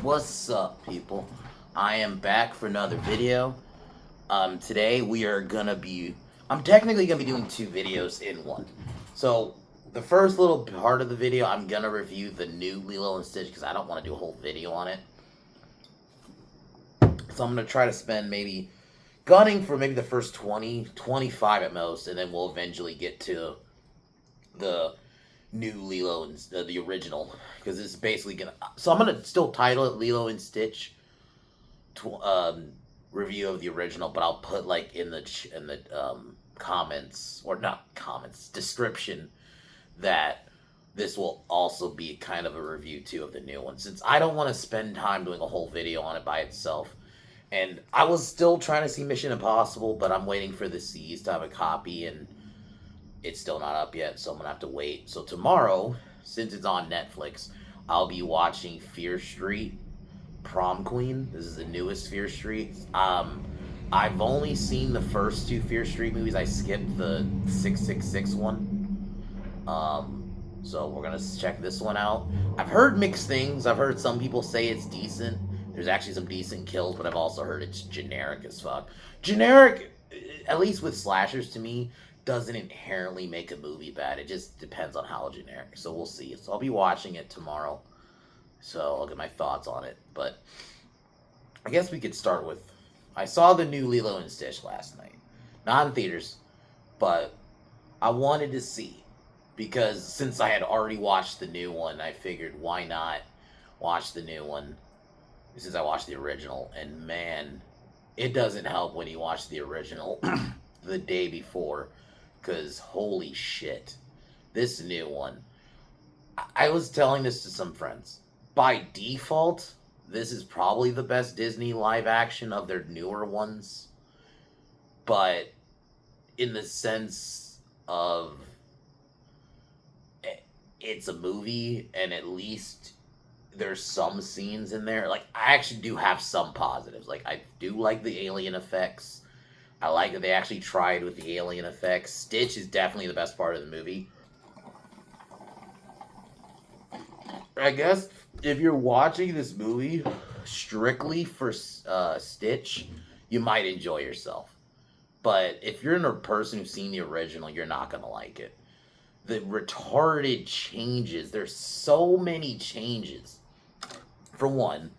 What's up, people? I am back for another video. Today we are gonna be... I'm technically gonna be doing two videos in one. So, the first little part of the video, I'm gonna review the new Lilo and Stitch, because I don't want to do a whole video on it. So I'm gonna try to spend maybe... gunning for maybe the first 20, 25 at most, and then we'll eventually get to the new Lilo and the original, because it's basically gonna. So I'm gonna still title it Lilo and Stitch, review of the original, but I'll put like in the comments, or not comments, description, that this will also be kind of a review too of the new one, since I don't want to spend time doing a whole video on it by itself. And I was still trying to see Mission Impossible, but I'm waiting for the C's to have a copy, and it's still not up yet, so I'm gonna have to wait. So tomorrow, since it's on Netflix, I'll be watching Fear Street Prom Queen. This is the newest Fear Street. I've only seen the first two Fear Street movies. I skipped the 666 one. So we're gonna check this one out. I've heard mixed things. I've heard some people say it's decent. There's actually some decent kills, but I've also heard it's generic as fuck. Generic, at least with slashers to me, doesn't inherently make a movie bad. It just depends on how generic. So we'll see. So I'll be watching it tomorrow. So I'll get my thoughts on it. But I guess we could start with... I saw the new Lilo and Stitch last night. Not in theaters, but I wanted to see. Because since I had already watched the new one, I figured why not watch the new one since I watched the original. And man, it doesn't help when you watch the original the day before. Because holy shit, this new one. I was telling this to some friends. By default, this is probably the best Disney live action of their newer ones. But in the sense of it's a movie, and at least there's some scenes in there. Like, I actually do have some positives. Like, I do like the alien effects. I like that they actually tried with the alien effects. Stitch is definitely the best part of the movie. I guess if you're watching this movie strictly for Stitch, you might enjoy yourself. But if you're a person who's seen the original, you're not going to like it. The retarded changes. There's so many changes. For one,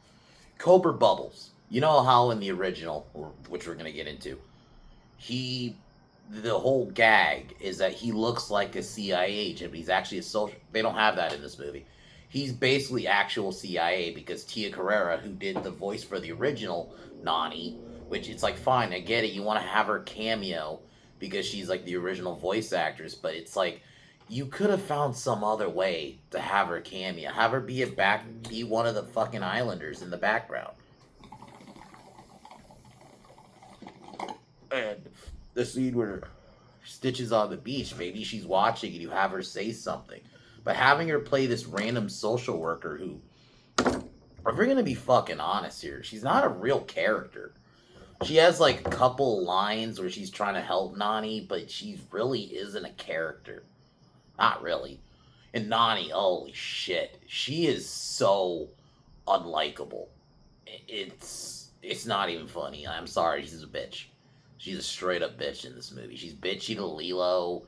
Cobra Bubbles. You know how in the original, which we're going to get into, the whole gag is that he looks like a CIA agent, but he's actually a social... They don't have that in this movie. He's basically actual CIA, because Tia Carrera, who did the voice for the original Nani, which it's like, fine, I get it, you want to have her cameo because she's like the original voice actress, but it's like, you could have found some other way to have her cameo. Have her be one of the fucking islanders in the background. And the scene where Stitch is on the beach, maybe she's watching and you have her say something. But having her play this random social worker who, if we're gonna be fucking honest here, she's not a real character. She has like a couple lines where she's trying to help Nani, but she really isn't a character. Not really. And Nani, holy shit, she is so unlikable. It's not even funny. I'm sorry, she's a bitch. She's a straight up bitch in this movie. She's bitchy to Lilo.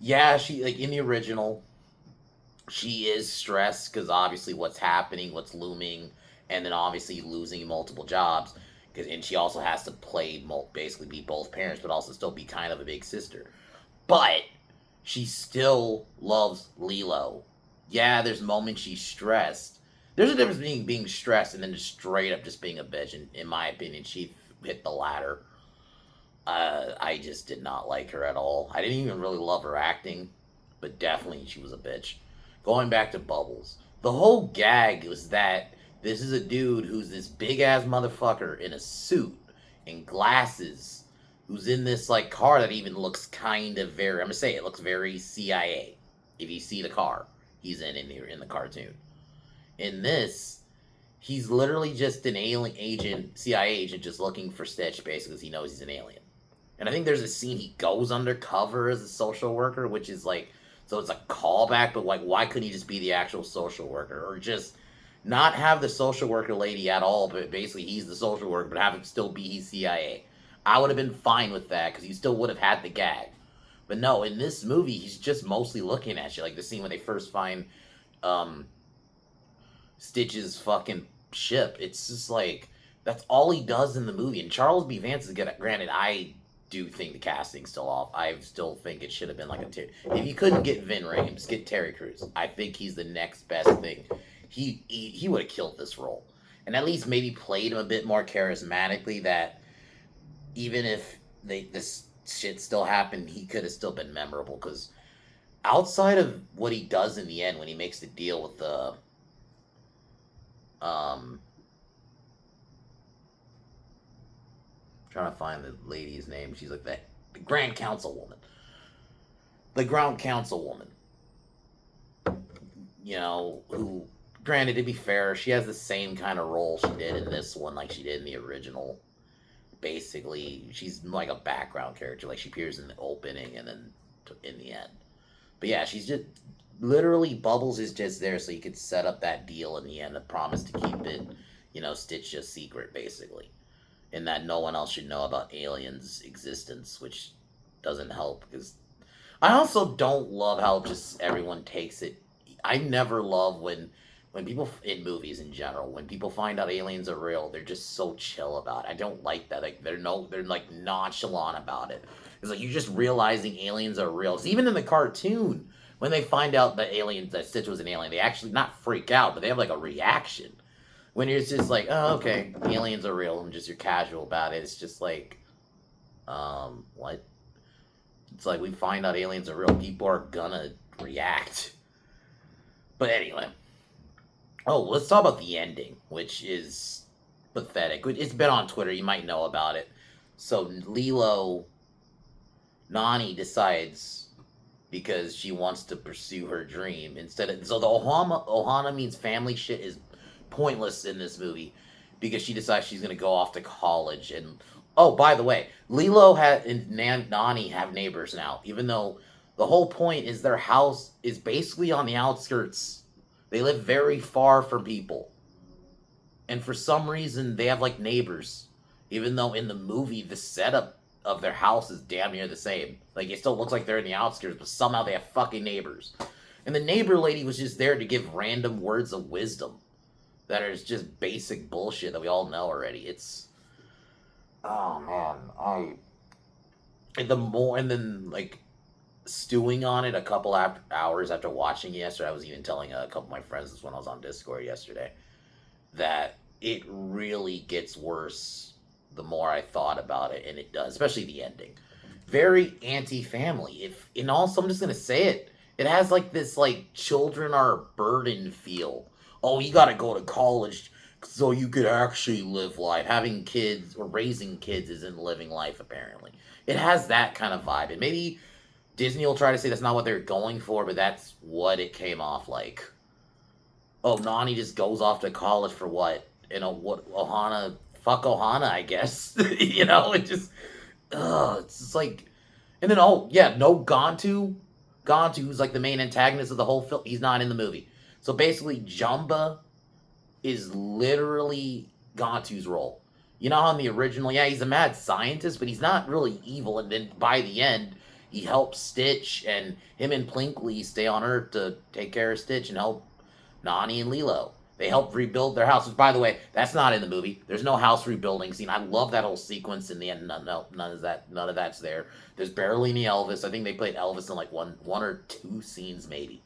Yeah, she, like, in the original, she is stressed because obviously what's happening, what's looming, and then obviously losing multiple jobs. And she also has to play, basically be both parents, but also still be kind of a big sister. But she still loves Lilo. Yeah, there's moments she's stressed. There's a difference between being stressed and then just straight up just being a bitch. And in my opinion, she hit the latter. I just did not like her at all. I didn't even really love her acting, but definitely she was a bitch. Going back to Bubbles, the whole gag was that this is a dude who's this big-ass motherfucker in a suit and glasses, who's in this, like, car that even looks kind of very... I'm gonna say it looks very CIA. If you see the car he's in the cartoon. In this, he's literally just an alien agent, CIA agent, just looking for Stitch, basically, because he knows he's an alien. And I think there's a scene he goes undercover as a social worker, which is, like... So it's a callback, but, like, why couldn't he just be the actual social worker? Or just Not have the social worker lady at all, but basically he's the social worker, but have him still be he's CIA. I would have been fine with that because you still would have had the gag. But no, in this movie, he's just mostly looking at you. Like the scene when they first find um, Stitch's fucking ship. It's just like that's all he does in the movie. And Charles B. Vance is good. Granted, I do think the casting's still off. I still think it should have been like if you couldn't get Vin Rames, get Terry Crews. I think he's the next best thing. He would have killed this role, and at least maybe played him a bit more charismatically. That even if this shit still happened, he could have still been memorable. Because outside of what he does in the end when he makes the deal with the um trying to find the lady's name. She's like the Grand Councilwoman. The Ground Councilwoman. You know, who, granted, to be fair, she has the same kind of role she did in this one, like she did in the original. Basically, she's like a background character. Like, she appears in the opening and then in the end. But yeah, she's just literally Bubbles is just there so you could set up that deal in the end, a promise to keep it, Stitch a secret, basically. And that no one else should know about aliens' existence, which doesn't help because I also don't love how just everyone takes it. I never love when people in movies in general, when people find out aliens are real, they're just so chill about it. I don't like that. Like they're like nonchalant about it. It's like you're just realizing aliens are real. 'Cause even in the cartoon, when they find out that Stitch was an alien, they actually not freak out, but they have like a reaction. When you're just like, oh, okay, aliens are real, and just you're casual about it, it's just like, what? It's like we find out aliens are real, people are gonna react. But anyway. Oh, let's talk about the ending, which is pathetic. It's been on Twitter, you might know about it. So Lilo, Nani decides because she wants to pursue her dream instead of so the Ohana means family shit is pointless in this movie because she decides she's gonna go off to college and oh by the way, Lilo and Nani have neighbors now, even though the whole point is their house is basically on the outskirts. They live very far from people. And for some reason they have like neighbors. Even though in the movie the setup of their house is damn near the same. Like it still looks like they're in the outskirts, but somehow they have fucking neighbors. And the neighbor lady was just there to give random words of wisdom that are just basic bullshit that we all know already. It's oh man, and then like stewing on it a couple hours after watching it yesterday. I was even telling a couple of my friends this when I was on Discord yesterday that it really gets worse the more I thought about it, and it does, especially the ending. Very anti-family. If in also, I'm just gonna say it. It has like this like children are a burden feel. Oh, you gotta go to college so you could actually live life. Having kids or raising kids isn't living life, apparently. It has that kind of vibe. And maybe Disney will try to say that's not what they're going for, but that's what it came off like. Oh, Nani just goes off to college for what? What Ohana? Fuck Ohana, I guess. It just, it's just like, and then oh yeah, no Gantu, who's like the main antagonist of the whole film. He's not in the movie. So basically, Jumba is literally Gantu's role. You know how in the original, yeah, he's a mad scientist, but he's not really evil. And then by the end, he helps Stitch, and him and Plinkley stay on Earth to take care of Stitch and help Nani and Lilo. They help rebuild their house. Which, by the way, that's not in the movie. There's no house rebuilding scene. I love that whole sequence in the end. None of that. None of that's there. There's barely any Elvis. I think they played Elvis in like one or two scenes maybe.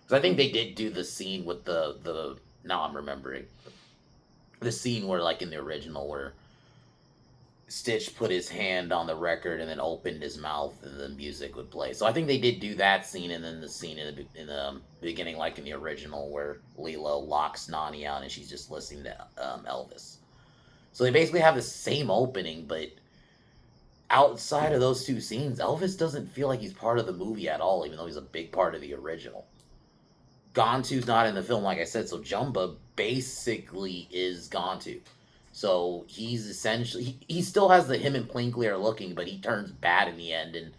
Because I think they did do the scene with the. Now I'm remembering the scene where like in the original where Stitch put his hand on the record and then opened his mouth and the music would play. So I think they did do that scene, and then the scene in the beginning, like in the original, where Lilo locks Nani out and she's just listening to Elvis. So they basically have the same opening, but outside of those two scenes, Elvis doesn't feel like he's part of the movie at all, even though he's a big part of the original. Gantu's not in the film, like I said, so Jumba basically is Gantu. So he's essentially he still has the him and Plinkley are looking, but he turns bad in the end, and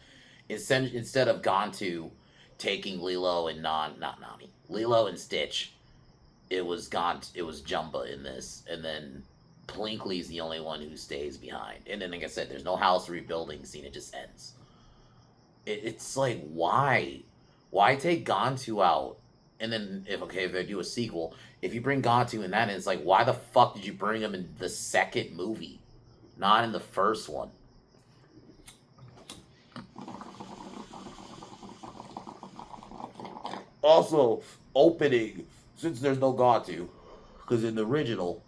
instead of Gantu taking Lilo and Lilo and Stitch it was gone. It was Jumba in this, and then Plinkly's the only one who stays behind. And then, like I said, there's no house rebuilding scene. It just ends. It's like, why take Gantu out? And then if they do a sequel, if you bring Gantu in that, it's like, why the fuck did you bring him in the second movie, not in the first one? Also, opening, since there's no Gantu, because in the original,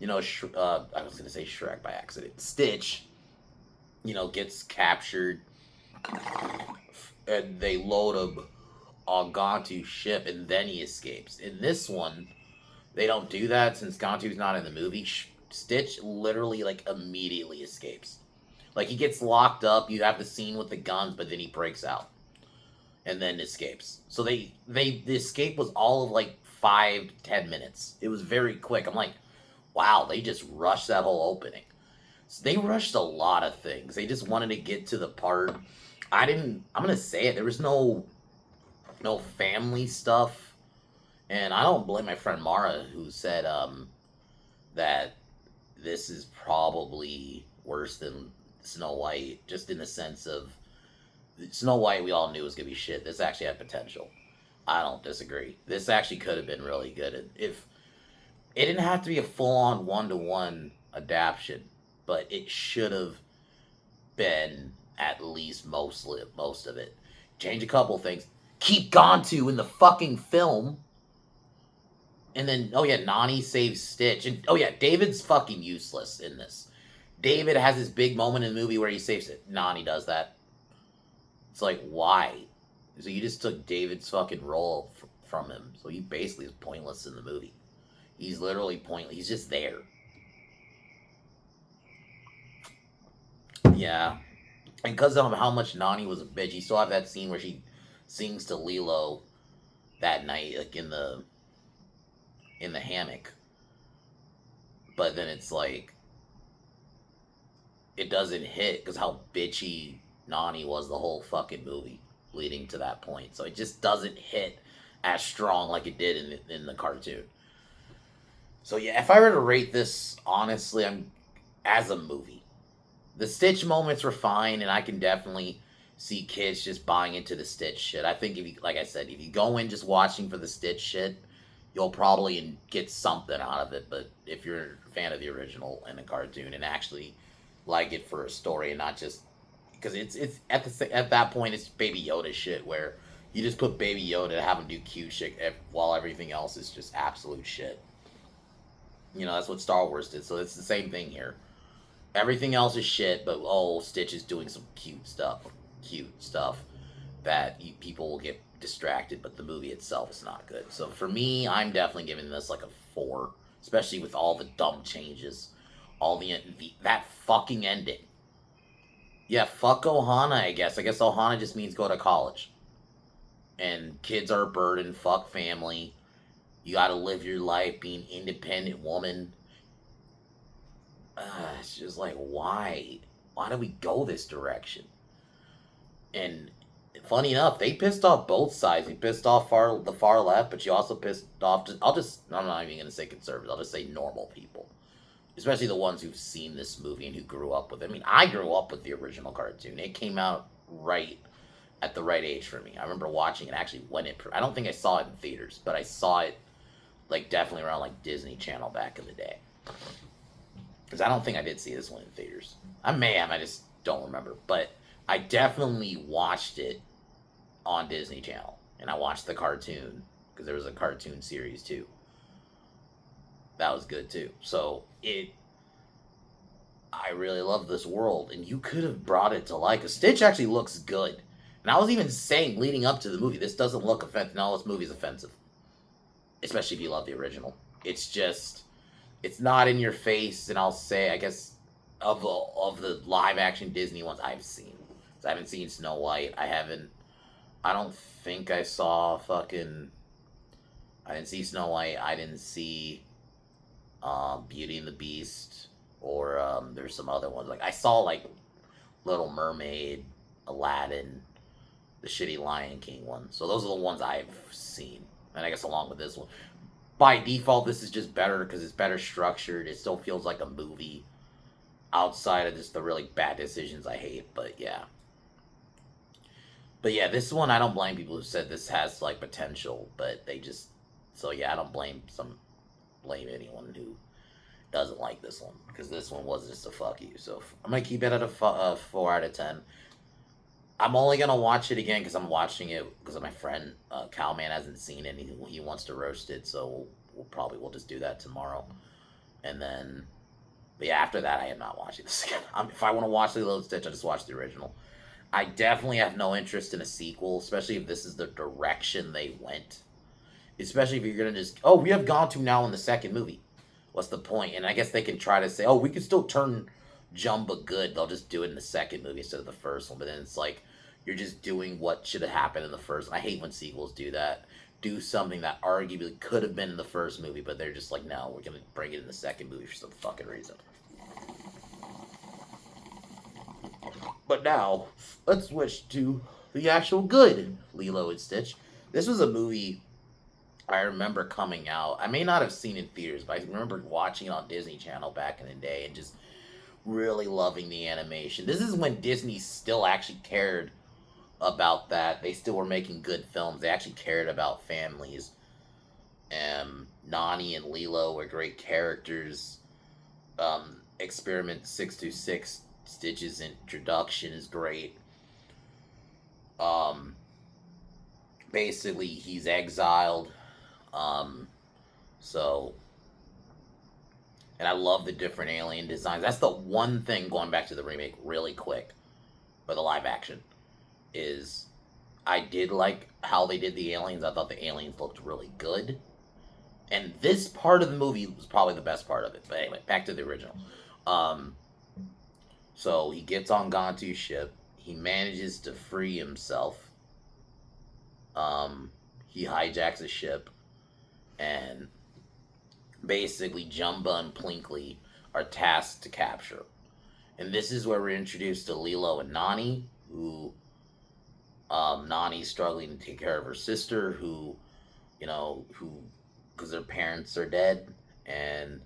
I was gonna say Shrek by accident. Stitch, gets captured, and they load him on Gantu's ship, and then he escapes. In this one, they don't do that since Gantu's not in the movie. Stitch literally like immediately escapes. Like he gets locked up. You have the scene with the guns, but then he breaks out and then escapes. So the escape was all of like 5 to 10 minutes. It was very quick. I'm like, wow, they just rushed that whole opening. So they rushed a lot of things. They just wanted to get to the part. I'm gonna say it. There was no family stuff, and I don't blame my friend Mara who said that this is probably worse than Snow White, just in the sense of Snow White we all knew was gonna be shit. This actually had potential. I don't disagree. This actually could have been really good if it didn't have to be a full-on one-to-one adaptation, but it should have been at least most of it. Change a couple things. Keep Gantu in the fucking film. And then, oh yeah, Nani saves Stitch. And oh yeah, David's fucking useless in this. David has this big moment in the movie where he saves it. Nani does that. It's like, why? So you just took David's fucking role from him. So he basically is pointless in the movie. He's literally pointless. He's just there. Yeah. And because of how much Nani was a bitch, you still have that scene where she sings to Lilo that night, like in the hammock. But then it's like it doesn't hit because how bitchy Nani was the whole fucking movie leading to that point. So it just doesn't hit as strong like it did in the cartoon. So yeah, if I were to rate this honestly, I'm as a movie. The Stitch moments were fine, and I can definitely see kids just buying into the Stitch shit. I think if you, like I said, if you go in just watching for the Stitch shit, you'll probably get something out of it. But if you're a fan of the original and the cartoon and actually like it for a story and not just because it's at that point it's Baby Yoda shit where you just put Baby Yoda to have him do cute shit while everything else is just absolute shit. That's what Star Wars did. So it's the same thing here. Everything else is shit, but Stitch is doing some cute stuff that people will get distracted. But the movie itself is not good. So for me, I'm definitely giving this like a 4, especially with all the dumb changes, all that fucking ending. Yeah, fuck Ohana. I guess Ohana just means go to college, and kids are a burden. Fuck family. You got to live your life being an independent woman. It's just like, why? Why do we go this direction? And funny enough, they pissed off both sides. They pissed off the far left, but you also pissed off. I'm not even gonna say conservatives. I'll just say normal people, especially the ones who've seen this movie and who grew up with it. I mean, I grew up with the original cartoon. It came out right at the right age for me. I remember watching it actually when it. I don't think I saw it in theaters, but I saw it like definitely around like Disney Channel back in the day. Because I don't think I did see this one in theaters. I may have, I just don't remember. But I definitely watched it on Disney Channel. And I watched the cartoon, because there was a cartoon series too. That was good too. So, I really love this world. And you could have brought it to life. Because Stitch actually looks good. And I was even saying, leading up to the movie, this doesn't look offensive. No, this movie's offensive. Especially if you love the original. It's just... It's not in your face, and I'll say, I guess, of the live-action Disney ones I've seen. So I haven't seen Snow White. I don't think I saw I didn't see Snow White. I didn't see Beauty and the Beast, or there's some other ones. Like, I saw, like, Little Mermaid, Aladdin, the shitty Lion King one. So those are the ones I've seen. And I guess along with this one. by default, this is just better because it's better structured. It still feels like a movie outside of just the really bad decisions I hate. But yeah, this one I don't blame people who said this has like potential, but they just so yeah, I don't blame anyone who doesn't like this one because this one was just a fuck you. So I'm gonna keep it at a 4 out of 10. I'm only gonna watch it again because I'm watching it because my friend Cowman hasn't seen it. And he wants to roast it, so we'll just do that tomorrow. And then, but yeah, after that, I am not watching this again. If I want to watch Lilo and Stitch, I just watch the original. I definitely have no interest in a sequel, especially if this is the direction they went. Especially if you're gonna just we have gone to now in the second movie. What's the point? And I guess they can try to say we can still turn Jumba good. They'll just do it in the second movie instead of the first one. But then it's like you're just doing what should have happened in the first. I hate when sequels do that. Do something that arguably could have been in the first movie, but they're just like, no, we're gonna bring it in the second movie for some fucking reason. But now, let's switch to the actual good Lilo and Stitch. This was a movie I remember coming out. I may not have seen it in theaters, but I remember watching it on Disney Channel back in the day and just really loving the animation. This is when Disney still actually cared about that. They still were making good films. They actually cared about families. Nani and Lilo were great characters. Experiment 626 Stitch's introduction is great. Um, Basically, he's exiled. Um, so, and I love the different alien designs. That's the one thing, going back to the remake really quick, or the live action, is I did like how they did the aliens. I thought the aliens looked really good. And this part of the movie was probably the best part of it. But anyway, back to the original. Um, so he gets on Gantu's ship. He manages to free himself. He hijacks a ship. And basically, Jumba and Plinkly are tasked to capture. And this is where we're introduced to Lilo and Nani, who Nani's struggling to take care of her sister, who because their parents are dead. And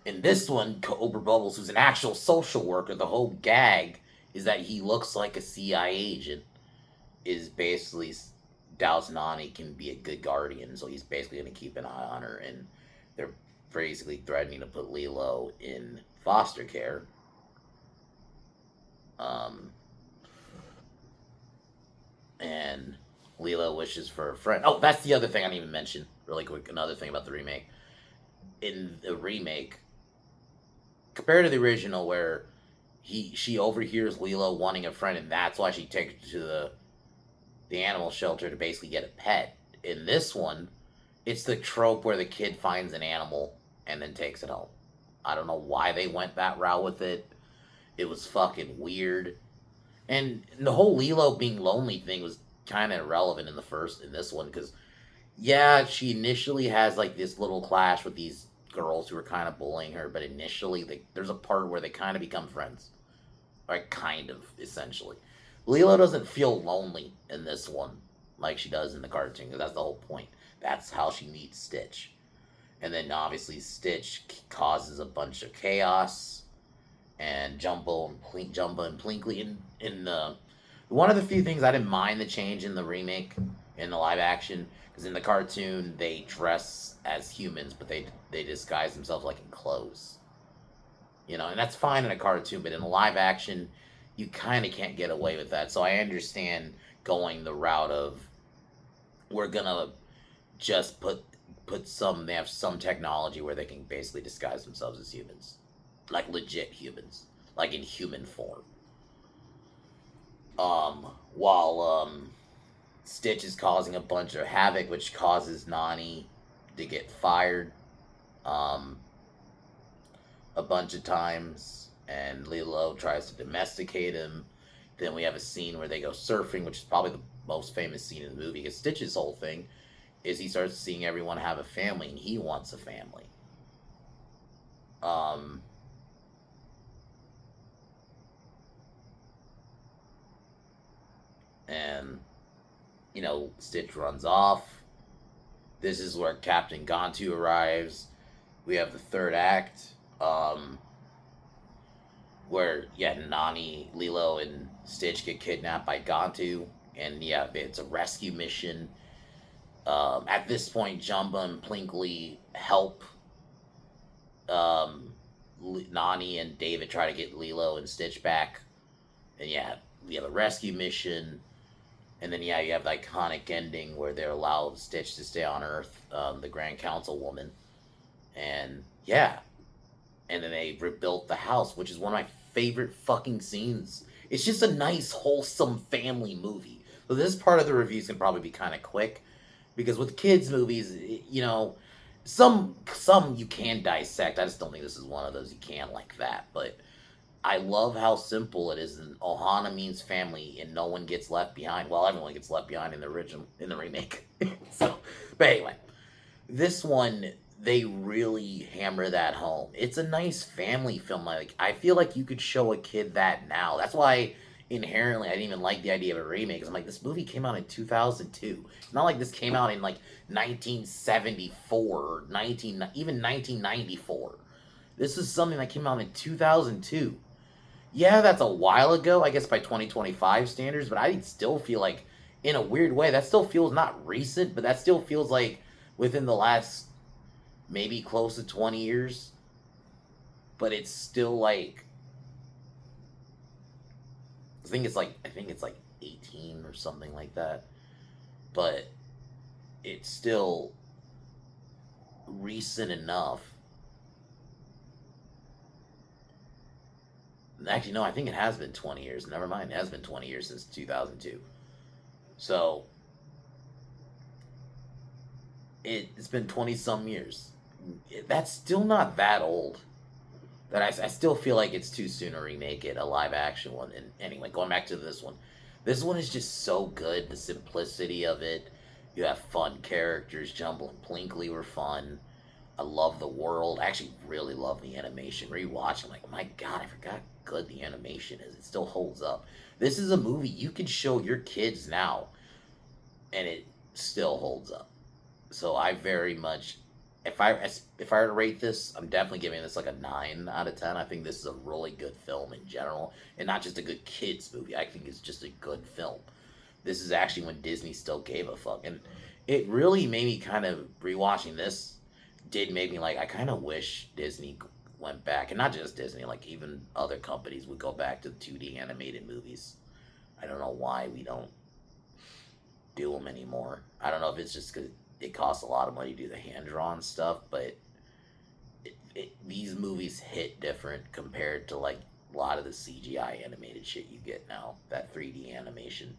in this one, Cobra Bubbles, who's an actual social worker, the whole gag is that he looks like a CIA agent, is basically doubts Nani can be a good guardian, so he's basically going to keep an eye on her, and they're basically threatening to put Lilo in foster care. And Lilo wishes for a friend. Oh, that's the other thing I didn't even mention. Really quick, another thing about the remake. In the remake, compared to the original, where she overhears Lilo wanting a friend, and that's why she takes her to the animal shelter to basically get a pet. In this one, it's the trope where the kid finds an animal and then takes it home. I don't know why they went that route with it. It was fucking weird. And the whole Lilo being lonely thing was kind of irrelevant in this one, because yeah, she initially has like this little clash with these girls who are kind of bullying her, but initially there's a part where they kind of become friends, like kind of essentially. Lilo doesn't feel lonely in this one like she does in the cartoon, because that's the whole point. That's how she meets Stitch. And then obviously Stitch causes a bunch of chaos, and Jumbo and Plinkly one of the few things I didn't mind the change in the remake, in the live action, because in the cartoon they dress as humans, but they disguise themselves like in clothes. And that's fine in a cartoon, but in live action, you kind of can't get away with that. So I understand going the route of, we're gonna just they have some technology where they can basically disguise themselves as humans, like legit humans, like in human form. While Stitch is causing a bunch of havoc, which causes Nani to get fired um, a bunch of times, and Lilo tries to domesticate him. Then we have a scene where they go surfing, which is probably the most famous scene in the movie, because Stitch's whole thing is he starts seeing everyone have a family, and he wants a family. Um, and Stitch runs off. This is where Captain Gantu arrives. We have the third act, um, where yeah, Nani, Lilo, and Stitch get kidnapped by Gantu, and yeah, it's a rescue mission. At this point, Jumba and Plinkly help um, Nani and David try to get Lilo and Stitch back, and yeah, we have a rescue mission. And then yeah, you have the iconic ending where they allow Stitch to stay on Earth, the Grand Council woman, and yeah, and then they rebuilt the house, which is one of my favorite fucking scenes. It's just a nice, wholesome family movie. So this part of the reviews can probably be kind of quick, because with kids movies, you know, some you can dissect. I just don't think this is one of those you can like that. But I love how simple it is. And Ohana means family, and no one gets left behind. Well, everyone gets left behind in the original, in the remake. So, but anyway, this one they really hammer that home. It's a nice family film. Like I feel like you could show a kid that now. That's why inherently I didn't even like the idea of a remake. 'Cause I'm like, this movie came out in 2002. It's not like this came out in like 1974 or 1994. This is something that came out in 2002. Yeah, that's a while ago, I guess by 2025 standards, but I still feel like, in a weird way, that still feels not recent, but that still feels like within the last maybe close to 20 years. But it's still like, I think it's like 18 or something like that. But it's still recent enough. Actually, no, I think it has been 20 years. Never mind, it has been 20 years since 2002. So it's been 20 some years. That's still not that old. That I still feel like it's too soon to remake it a live action one. And anyway, going back to this one. This one is just so good. The simplicity of it. You have fun characters. Jumble and Plinkly were fun. I love the world. I actually really love the animation. Rewatching, like, my god, I forgot how good the animation is. It still holds up. This is a movie you can show your kids now, and it still holds up. So I very much, if I were to rate this, I'm definitely giving this like a 9 out of 10. I think this is a really good film in general, and not just a good kids movie. I think it's just a good film. This is actually when Disney still gave a fuck, and it really made me kind of rewatching this. Did make me like I kind of wish Disney went back, and not just Disney, like even other companies would go back to the 2D animated movies. I don't know why we don't do them anymore. I don't know if it's just because it costs a lot of money to do the hand drawn stuff, but these movies hit different compared to like a lot of the CGI animated shit you get now. That 3D animation,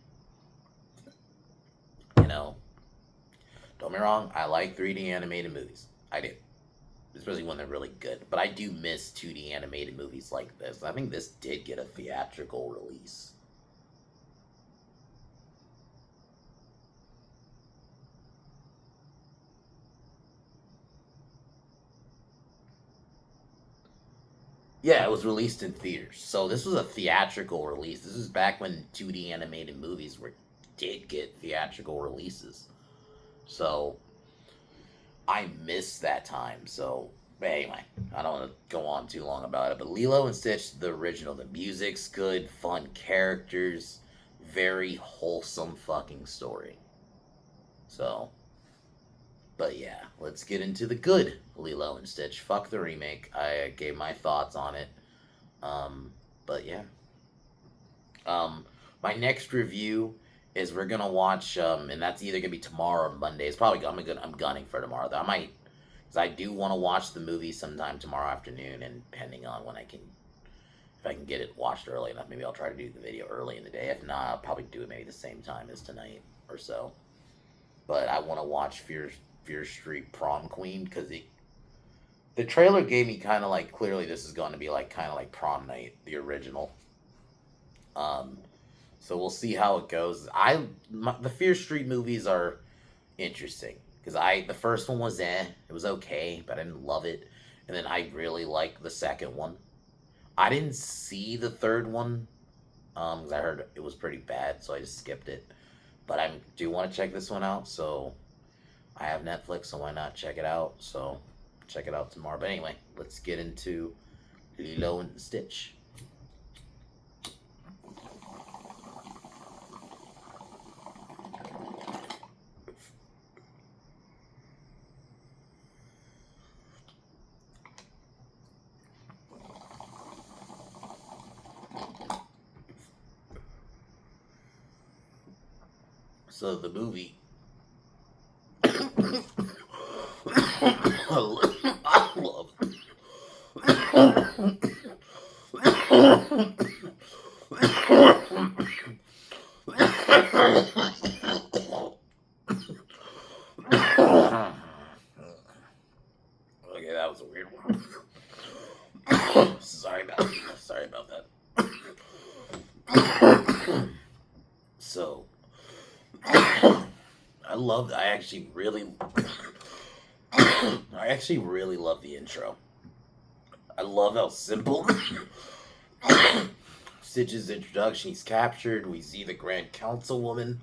you know. Don't get me wrong, I like 3D animated movies. I do, especially when they're really good. But I do miss 2D animated movies like this. I think this did get a theatrical release. Yeah, it was released in theaters. So this was a theatrical release. This is back when 2D animated movies were did get theatrical releases. So I miss that time. So but anyway, I don't want to go on too long about it. But Lilo and Stitch, the original, the music's good, fun characters, very wholesome fucking story. So, but yeah, let's get into the good Lilo and Stitch. Fuck the remake. I gave my thoughts on it. Um, but yeah. Um, my next review is we're gonna watch, and that's either gonna be tomorrow or Monday. It's probably I'm gunning for tomorrow. Though I might, because I do want to watch the movie sometime tomorrow afternoon, and depending on when I can, if I can get it watched early enough, maybe I'll try to do the video early in the day. If not, I'll probably do it maybe the same time as tonight or so. But I want to watch Fear Street Prom Queen because the trailer gave me kind of like clearly this is going to be like kind of like Prom Night, the original. Um, so we'll see how it goes. The Fear Street movies are interesting because the first one was it was okay, but I didn't love it, and then I really liked the second one. I didn't see the third one because I heard it was pretty bad, so I just skipped it. But I do want to check this one out, so I have have Netflix, so why not check it out? So check it out tomorrow. But anyway, let's get into Lilo and Stitch. So the movie I love Okay, that was a weird one. Sorry about that. So I actually really love the intro. I love how simple Stitch's introduction. He's captured. We see the Grand Councilwoman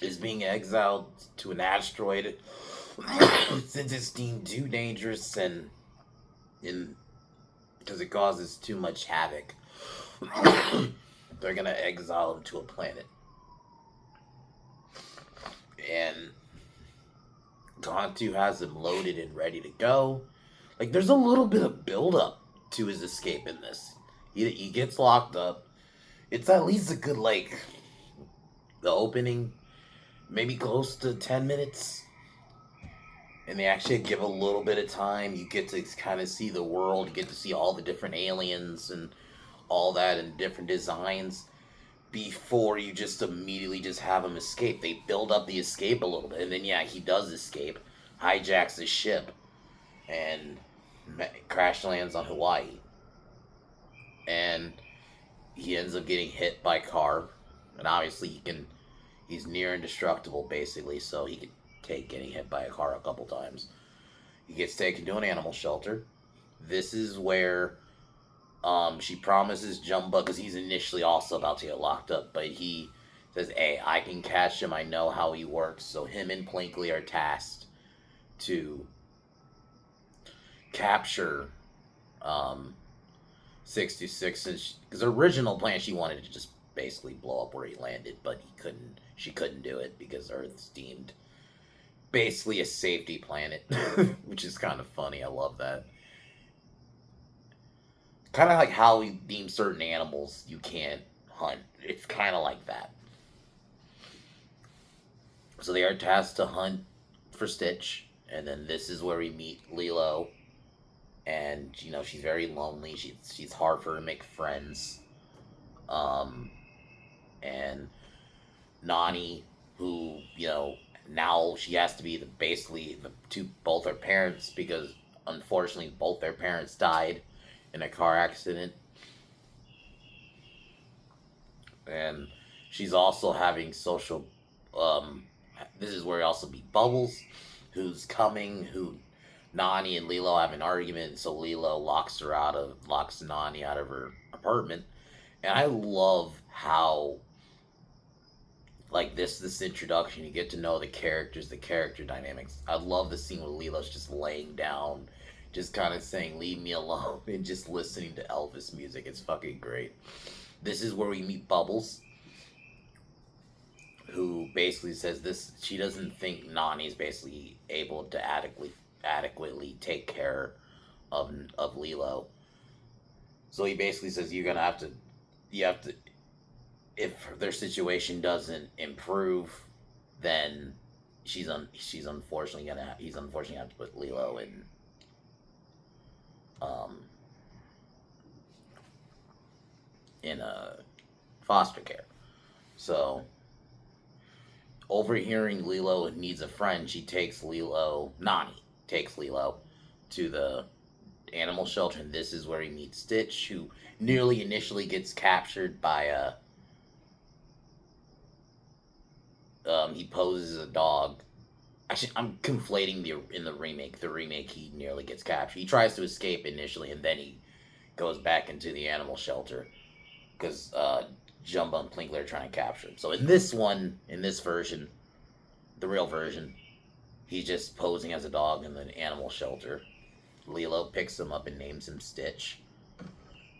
is being exiled to an asteroid since it's deemed too dangerous and because it causes too much havoc. They're gonna exile him to a planet. And Tontu has him loaded and ready to go. Like, there's a little bit of build-up to his escape in this. He gets locked up. It's at least a good, like, the opening, maybe close to 10 minutes. And they actually give a little bit of time. You get to kind of see the world. You get to see all the different aliens and all that and different designs before you just immediately just have him escape. They build up the escape a little bit. And then, yeah, he does escape, hijacks the ship, and crash lands on Hawaii. And he ends up getting hit by a car. And obviously he's near indestructible, basically, so he can take getting hit by a car a couple times. He gets taken to an animal shelter. This is where she promises Jumbo, because he's initially also about to get locked up, but he says, hey, I can catch him, I know how he works. So him and Plankley are tasked to capture 66, because her original plan, she wanted to just basically blow up where he landed, but she couldn't do it because Earth's deemed basically a safety planet, which is kind of funny. I love that. Kind of like how we deem certain animals you can't hunt. It's kind of like that. So they are tasked to hunt for Stitch, and then this is where we meet Lilo. And, she's very lonely. She's hard for her to make friends. And Nani, who, now she has to be both her parents, because unfortunately both their parents died in a car accident. And she's also having social, this is where we also meet Bubbles, who's coming, Nani and Lilo have an argument, so Lilo locks Nani out of her apartment. And I love how, like, this introduction, you get to know the characters, the character dynamics. I love the scene where Lilo's just laying down, just kind of saying, leave me alone, and just listening to Elvis music. It's fucking great. This is where we meet Bubbles, who basically says she doesn't think Nani's basically able to adequately take care of Lilo. So he basically says you have to, if their situation doesn't improve, then he's unfortunately gonna have to put Lilo in a foster care. So, overhearing Lilo needs a friend, Nani takes Lilo to the animal shelter, and this is where he meets Stitch, who nearly initially gets captured by he poses as a dog. Actually, I'm conflating in the remake. The remake, he nearly gets captured. He tries to escape initially, and then he goes back into the animal shelter, because Jumbo and Plinkler are trying to capture him. So in this one, in this version, the real version, he's just posing as a dog in the animal shelter. Lilo picks him up and names him Stitch.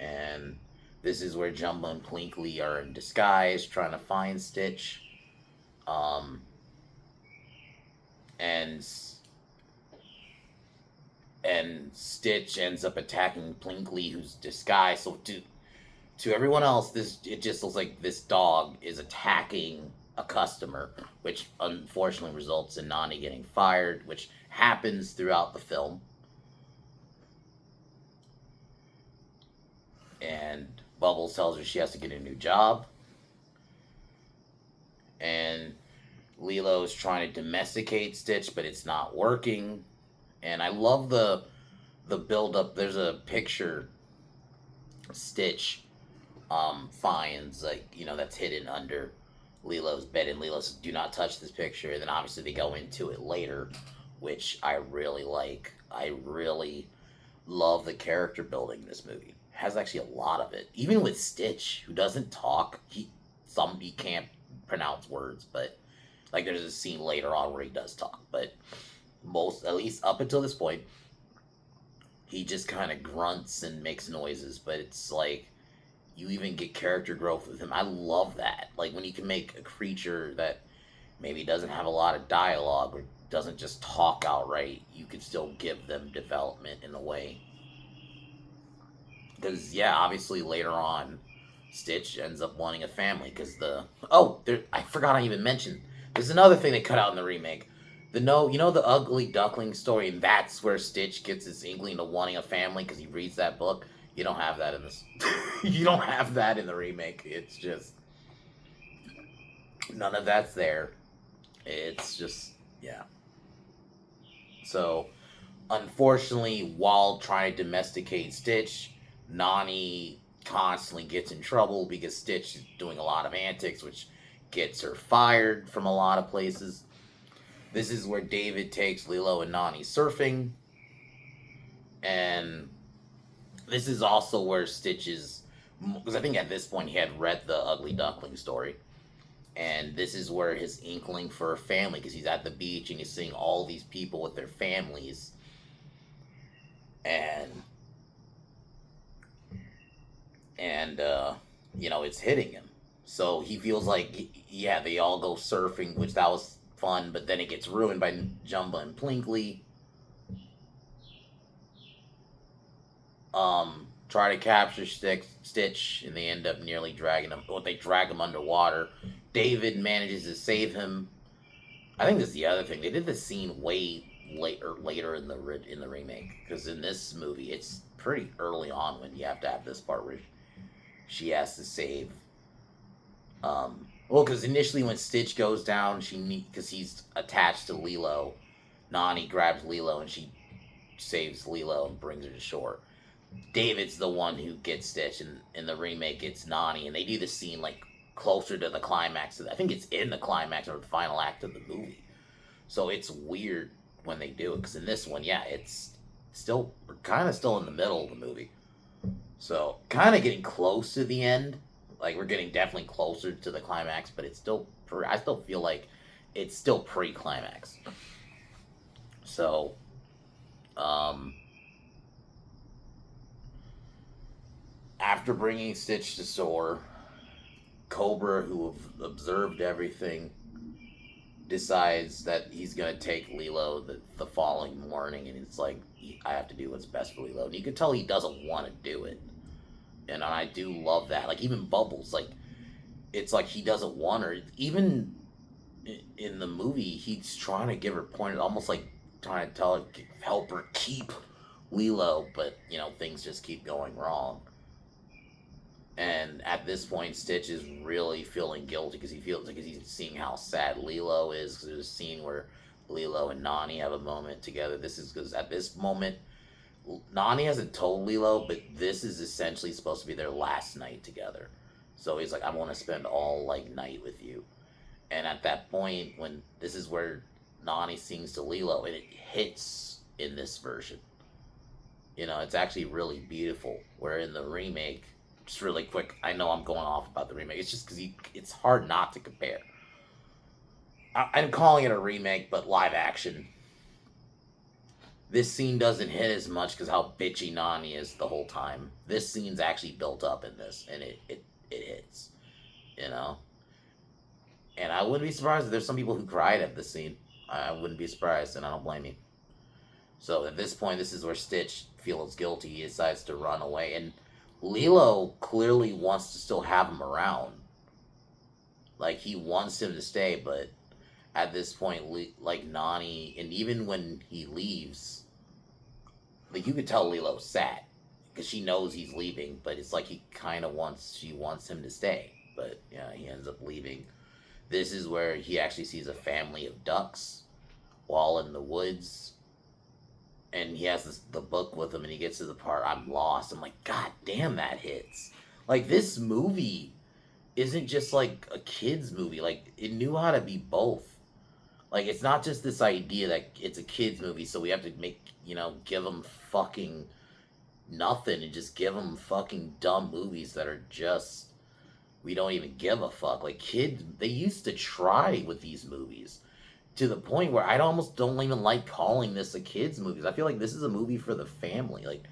And this is where Jumbo and Plinkly are in disguise trying to find Stitch. Um, and and Stitch ends up attacking Plinkly, who's disguised. So to everyone else, it just looks like this dog is attacking a customer, which unfortunately results in Nani getting fired, which happens throughout the film. And Bubbles tells her she has to get a new job. And Lilo is trying to domesticate Stitch, but it's not working. And I love the build up. There's a picture Stitch finds, like, that's hidden under Lilo's bed, and Lilo says, "Do not touch this picture." And then obviously they go into it later, which I really like. I really love the character building in this movie. It has actually a lot of it, even with Stitch, who doesn't talk. He can't pronounce words, but like there's a scene later on where he does talk, but at least up until this point, he just kind of grunts and makes noises. But it's like you even get character growth with him. I love that. Like when you can make a creature that maybe doesn't have a lot of dialogue or doesn't just talk outright, you can still give them development in a way. Because, yeah, obviously later on, Stitch ends up wanting a family because I forgot I even mentioned. There's another thing they cut out in the remake. The ugly duckling story, and that's where Stitch gets his inkling to wanting a family because he reads that book. You don't have that in this. You don't have that in the remake. It's just none of that's there. It's just, yeah. So, unfortunately, while trying to domesticate Stitch, Nani constantly gets in trouble because Stitch is doing a lot of antics, which gets her fired from a lot of places. This is where David takes Lilo and Nani surfing. And this is also where Stitch is, because I think at this point he had read the Ugly Duckling story. And this is where his inkling for a family, because he's at the beach and he's seeing all these people with their families. And it's hitting him. So he feels like, yeah, they all go surfing, which that was fun, but then it gets ruined by Jumba and Plinkly. Try to capture Stitch, and they end up nearly dragging him. Well, they drag him underwater. David manages to save him. I think that's the other thing. They did the scene way later in the remake, because in this movie it's pretty early on when you have to have this part where she has to save. Because initially when Stitch goes down, because he's attached to Lilo, Nani grabs Lilo and she saves Lilo and brings her to shore. David's the one who gets Stitch, and in the remake it's Nani, and they do the scene like closer to the climax. I think it's in the climax or the final act of the movie. So it's weird when they do it, because in this one, yeah, we're kind of still in the middle of the movie. So kind of getting close to the end. Like we're getting definitely closer to the climax, but it's still, I still feel like it's still pre-climax. So, after bringing Stitch to shore, Cobra, who observed everything, decides that he's going to take Lilo the following morning, and it's like, I have to do what's best for Lilo. And you can tell he doesn't want to do it. And I do love that. Like, even Bubbles, like, it's like he doesn't want her. Even in the movie, he's trying to give her pointers, almost like trying to tell her, help her keep Lilo, but, things just keep going wrong. And at this point, Stitch is really feeling guilty because he's seeing how sad Lilo is. Because there's a scene where Lilo and Nani have a moment together. This is because at this moment, Nani hasn't told Lilo, but this is essentially supposed to be their last night together. So he's like, I want to spend all night with you. And at that point, when this is where Nani sings to Lilo, and it hits in this version. It's actually really beautiful. Where in the remake, just really quick, I know I'm going off about the remake. It's just because it's hard not to compare. I'm calling it a remake, but live action. This scene doesn't hit as much because how bitchy Nani is the whole time. This scene's actually built up in this, and it hits, you know. And I wouldn't be surprised if there's some people who cried at this scene. I wouldn't be surprised, and I don't blame you. So at this point, this is where Stitch feels guilty. He decides to run away, and Lilo clearly wants to still have him around. Like, he wants him to stay, but at this point, like, Nani, and even when he leaves, like, you could tell Lilo's sad, because she knows he's leaving, but it's like she wants him to stay, but, yeah, he ends up leaving. This is where he actually sees a family of ducks, while in the woods, and he has the book with him, and he gets to the part, I'm lost. I'm like, God damn, that hits. Like, this movie isn't just, like, a kid's movie. Like, it knew how to be both. Like, it's not just this idea that it's a kid's movie, so we have to give them fucking nothing and just give them fucking dumb movies that are just, we don't even give a fuck. Like, kids, they used to try with these movies to the point where I almost don't even like calling this a kid's movie. I feel like this is a movie for the family. Like,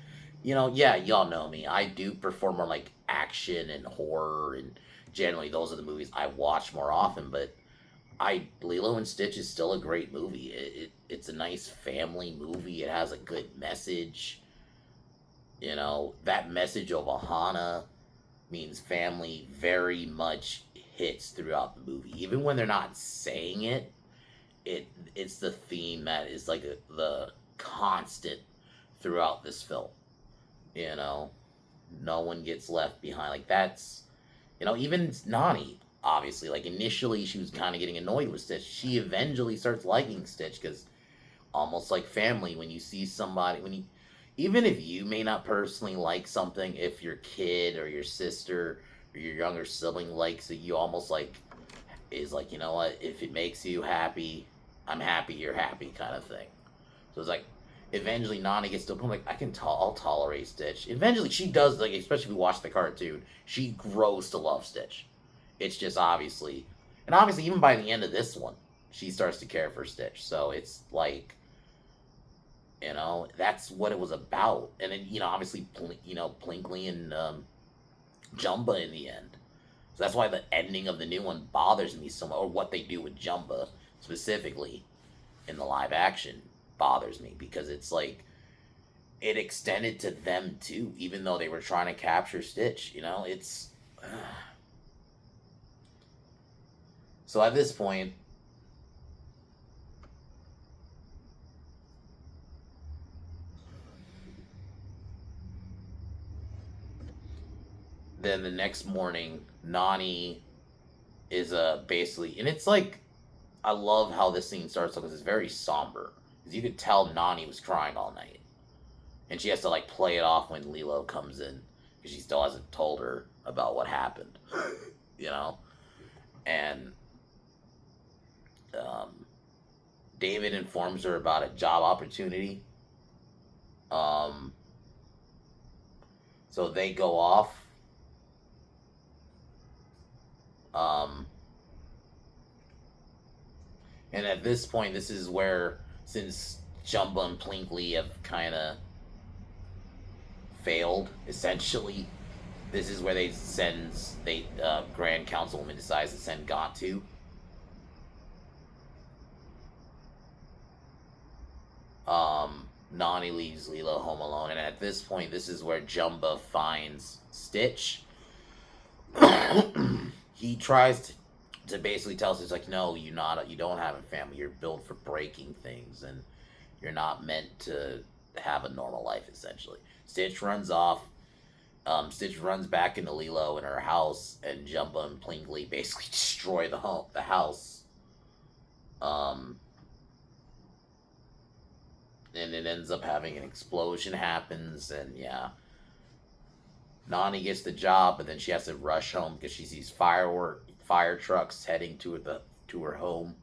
yeah, y'all know me. I do prefer more like action and horror, and generally those are the movies I watch more often, but Lilo and Stitch is still a great movie. It's a nice family movie. It has a good message. That message of Ohana means family very much hits throughout the movie. Even when they're not saying it, it's the theme that is like the constant throughout this film. No one gets left behind. Like, that's, even Nani, obviously, like, initially she was kind of getting annoyed with Stitch. She eventually starts liking Stitch, because almost like family, when you see somebody, even if you may not personally like something, if your kid or your sister or your younger sibling likes it, you almost like, is like, you know what, if it makes you happy, I'm happy you're happy, kind of thing. So it's like, eventually Nani gets to a point like, I'll tolerate Stitch. Eventually she does, like, especially if you watch the cartoon, she grows to love Stitch. It's just obviously even by the end of this one, she starts to care for Stitch. So it's like, that's what it was about. And then, obviously, Plinkly and Jumba in the end. So that's why the ending of the new one bothers me so much, or what they do with Jumba specifically in the live action bothers me, because it's like, it extended to them too, even though they were trying to capture Stitch. It's so at this point, then the next morning, Nani is basically, and it's like, I love how this scene starts because it's very somber, because you could tell Nani was crying all night, and she has to like play it off when Lilo comes in, because she still hasn't told her about what happened, and David informs her about a job opportunity. So they go off. And at this point, this is where, since Jumba and Plinkly have kind of failed, essentially, this is where Grand Councilwoman decides to send Gantu. Nani leaves Lilo home alone, and at this point, this is where Jumba finds Stitch. He tries to basically tell Stitch, like, no, you don't have a family. You're built for breaking things, and you're not meant to have a normal life, essentially. Stitch runs off. Stitch runs back into Lilo in her house, and Jumba and Plinkly basically destroy the house. And it ends up having an explosion happens, and yeah. Nani gets the job, but then she has to rush home because she sees fire trucks heading to her home.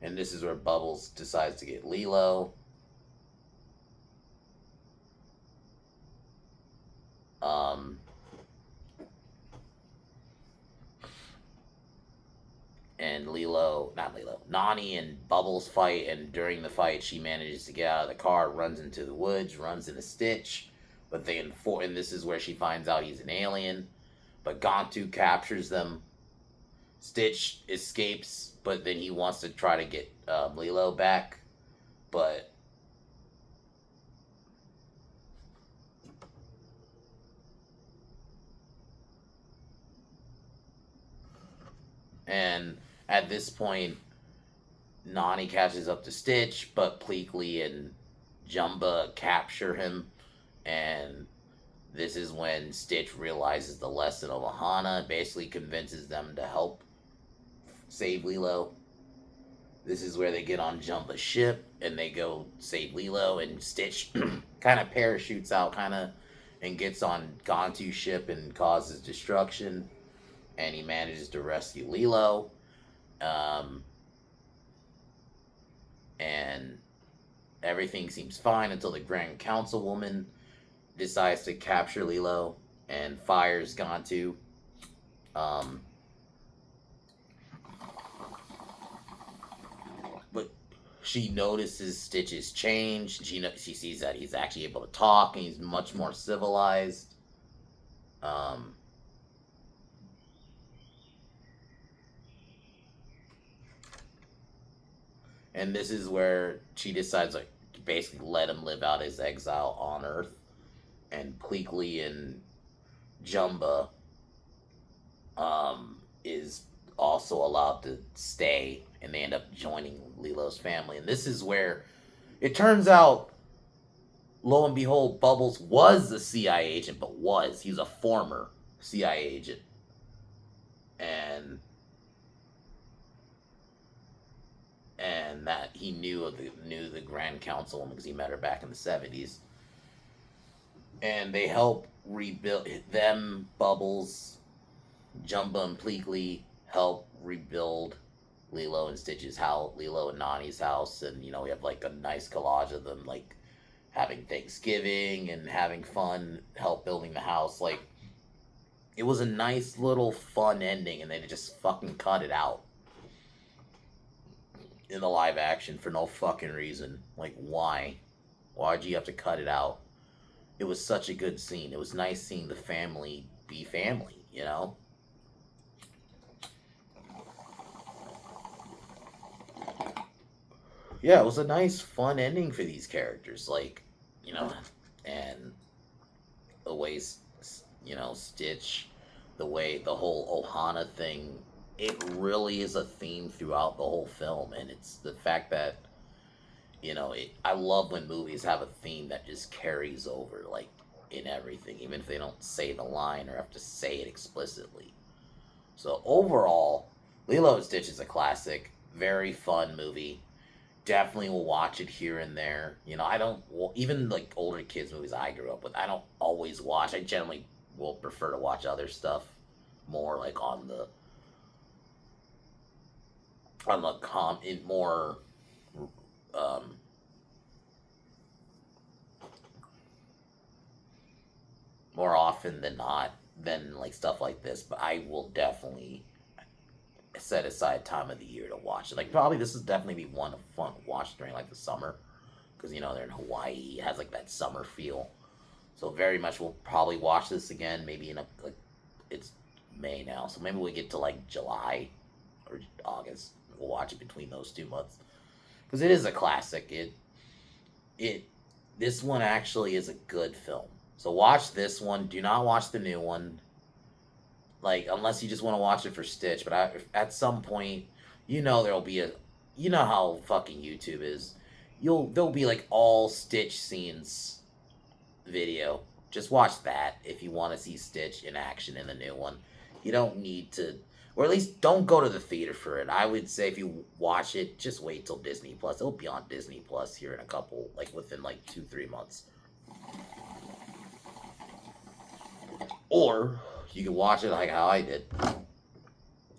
And this is where Bubbles decides to get Lilo. and not Lilo, Nani and Bubbles fight, and during the fight, she manages to get out of the car, runs into the woods, runs into Stitch, but and this is where she finds out he's an alien, but Gantu captures them. Stitch escapes, but then he wants to try to get Lilo back, but and at this point, Nani catches up to Stitch, but Pleakley and Jumba capture him, and this is when Stitch realizes the lesson of Ohana, basically convinces them to help save Lilo. This is where they get on Jumba's ship, and they go save Lilo, and Stitch kind of parachutes out, and gets on Gantu's ship and causes destruction, and he manages to rescue Lilo. And everything seems fine until the Grand Councilwoman decides to capture Lilo and fires Gantu. But she notices Stitch's change. She sees that he's actually able to talk and he's much more civilized. And this is where she decides, like, to basically let him live out his exile on Earth. And Pleakley and Jumba is also allowed to stay, and they end up joining Lilo's family. And this is where it turns out, lo and behold, Bubbles was a CIA agent, he's a former CIA agent. And that he knew the Grand Councilwoman because he met her back in the 70s. And they help rebuild them, Bubbles, Jumba, and Pleakley help rebuild Lilo and Stitch's house, Lilo and Nani's house, and we have like a nice collage of them like having Thanksgiving and having fun, help building the house. Like, it was a nice little fun ending, and they just fucking cut it out in the live action for no fucking reason. Like, why? Why'd you have to cut it out? It was such a good scene. It was nice seeing the family be family, Yeah, it was a nice, fun ending for these characters. Like, and the way, Stitch, the whole Ohana thing, it really is a theme throughout the whole film. And it's the fact that, I love when movies have a theme that just carries over, like, in everything, even if they don't say the line or have to say it explicitly. So overall, Lilo and Stitch is a classic, very fun movie. Definitely will watch it here and there. I don't, even like older kids movies I grew up with, I don't always watch. I generally will prefer to watch other stuff more like on the in more um more often than not than like stuff like this. But I will definitely set aside time of the year to watch it. Like, probably this is definitely be one of fun to watch during like the summer, because they're in Hawaii. It has like that summer feel. So very much we'll probably watch this again. Maybe it's May now, so maybe we get to like July or August. We'll watch it between those 2 months because it is a classic. This one actually is a good film. So watch this one. Do not watch the new one. Like, unless you just want to watch it for Stitch. But at some point, there'll be how fucking YouTube is. There'll be like all Stitch scenes video. Just watch that if you want to see Stitch in action in the new one. You don't need to, or at least don't go to the theater for it. I would say if you watch it, just wait till Disney Plus. It'll be on Disney Plus here in a couple, like within like 2-3 months. Or you can watch it like how I did,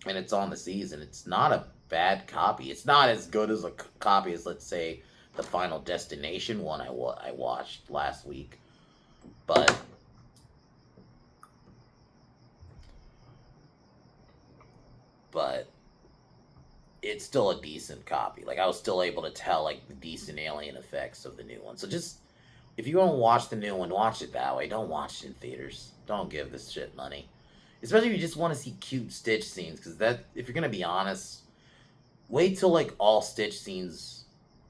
and it's on the season. It's not a bad copy. It's not as good as a copy as, let's say, the Final Destination one I watched last week, but it's still a decent copy. Like I was still able to tell like the decent alien effects of the new one. So just if you want to watch the new one, watch it that way. Don't watch it in theaters. Don't give this shit money. Especially if you just want to see cute Stitch scenes, because that, if you're gonna be honest, wait till like all Stitch scenes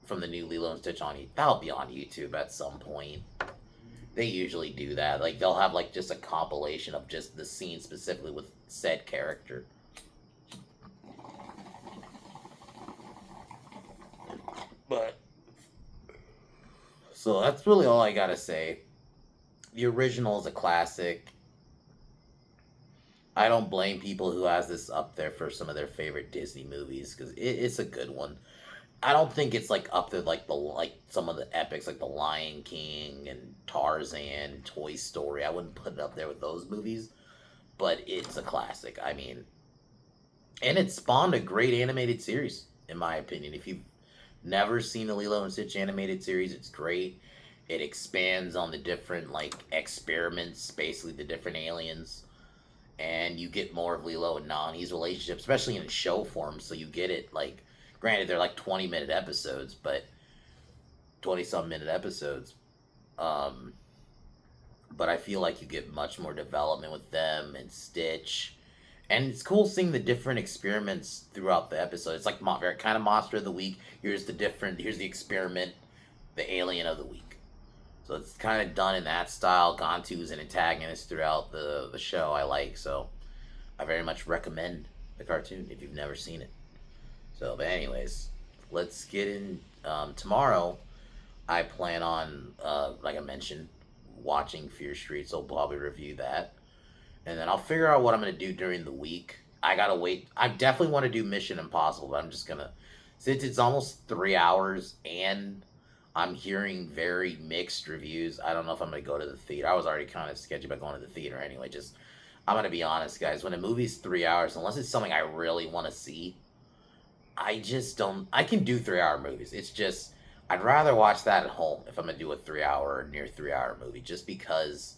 from the new Lilo and Stitch that'll be on YouTube at some point. They usually do that. Like they'll have like just a compilation of just the scene specifically with said character. But so that's really all I gotta say. The original is a classic. I don't blame people who has this up there for some of their favorite Disney movies because it's a good one. I don't think it's like up there like some of the epics like The Lion King and Tarzan, Toy Story. I wouldn't put it up there with those movies, but it's a classic. I mean, and it spawned a great animated series in my opinion. If you've never seen the Lilo and Stitch animated series, it's great. It expands on the different like experiments, basically the different aliens, and you get more of Lilo and Nani's relationship, especially in show form. So you get it like, granted, they're like 20-minute episodes, but 20-some minute episodes. But I feel like you get much more development with them and Stitch. And it's cool seeing the different experiments throughout the episode. It's like kind of Monster of the Week. Here's the experiment, the alien of the week. So it's kind of done in that style. Gantu's an antagonist throughout the show I like. So I very much recommend the cartoon if you've never seen it. So, but anyways, let's get in. Tomorrow, I plan on, like I mentioned, watching Fear Street. So I'll probably review that. And then I'll figure out what I'm going to do during the week. I got to wait. I definitely want to do Mission Impossible, but I'm just going to, since it's almost 3 hours and I'm hearing very mixed reviews, I don't know if I'm going to go to the theater. I was already kind of sketchy about going to the theater anyway. Just, I'm going to be honest, guys. When a movie's 3 hours, unless it's something I really want to see, I just don't, I can do 3 hour movies. It's just, I'd rather watch that at home if I'm going to do a 3 hour or near 3 hour movie, just because,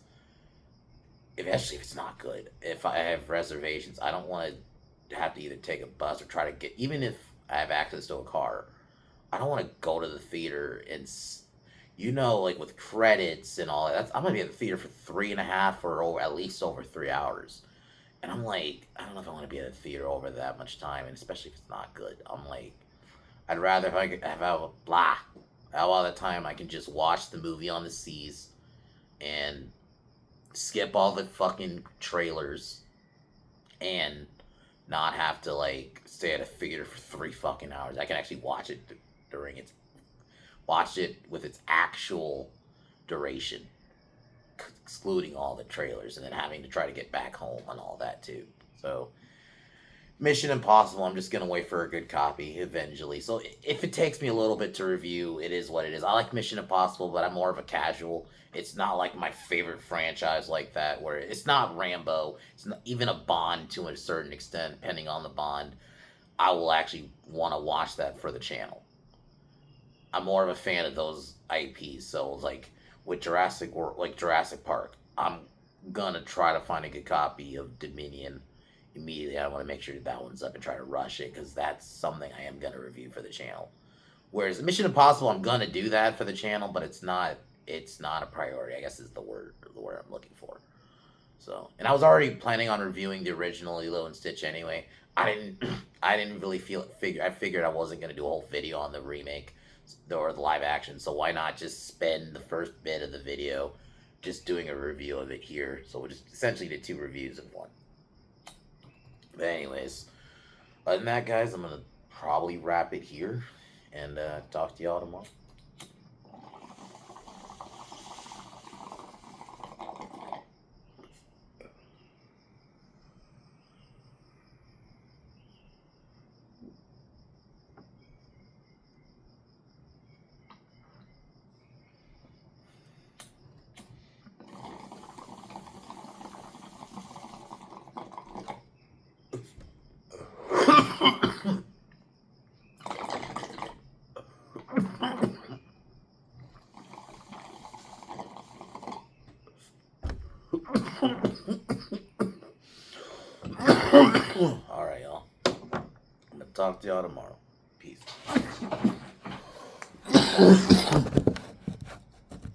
especially if it's not good. If I have reservations, I don't want to have to either take a bus or try to get, even if I have access to a car, I don't want to go to the theater and, like with credits and all that, I'm going to be at the theater for 3.5 or over, at least over 3 hours. And I'm like, I don't know if I want to be at the theater over that much time, and especially if it's not good. I'm like, I'd rather if I could have all the time, I can just watch the movie on the seas and skip all the fucking trailers and not have to like stay at a theater for 3 fucking hours. I can actually watch it watch it with its actual duration, excluding all the trailers, and then having to try to get back home and all that too. So Mission Impossible, I'm just gonna wait for a good copy eventually. So if it takes me a little bit to review, it is what it is. I like Mission Impossible, but I'm more of a casual. It's not like my favorite franchise like that, where it's not Rambo. It's not even a Bond to a certain extent, depending on the Bond. I will actually want to watch that for the channel. I'm more of a fan of those IPs. So like with Jurassic World, like Jurassic Park, I'm gonna try to find a good copy of Dominion immediately. I want to make sure that one's up and try to rush it, because that's something I am gonna review for the channel. Whereas Mission Impossible, I'm gonna do that for the channel, but it's not a priority, I guess is the word I'm looking for. So, and I was already planning on reviewing the original Lilo and Stitch anyway. I didn't really I figured I wasn't gonna do a whole video on the remake or the live action, so why not just spend the first bit of the video just doing a review of it here. So we just essentially did 2 reviews in one. But anyways, other than that, guys, I'm gonna probably wrap it here and talk to y'all tomorrow. talk to y'all tomorrow. Peace.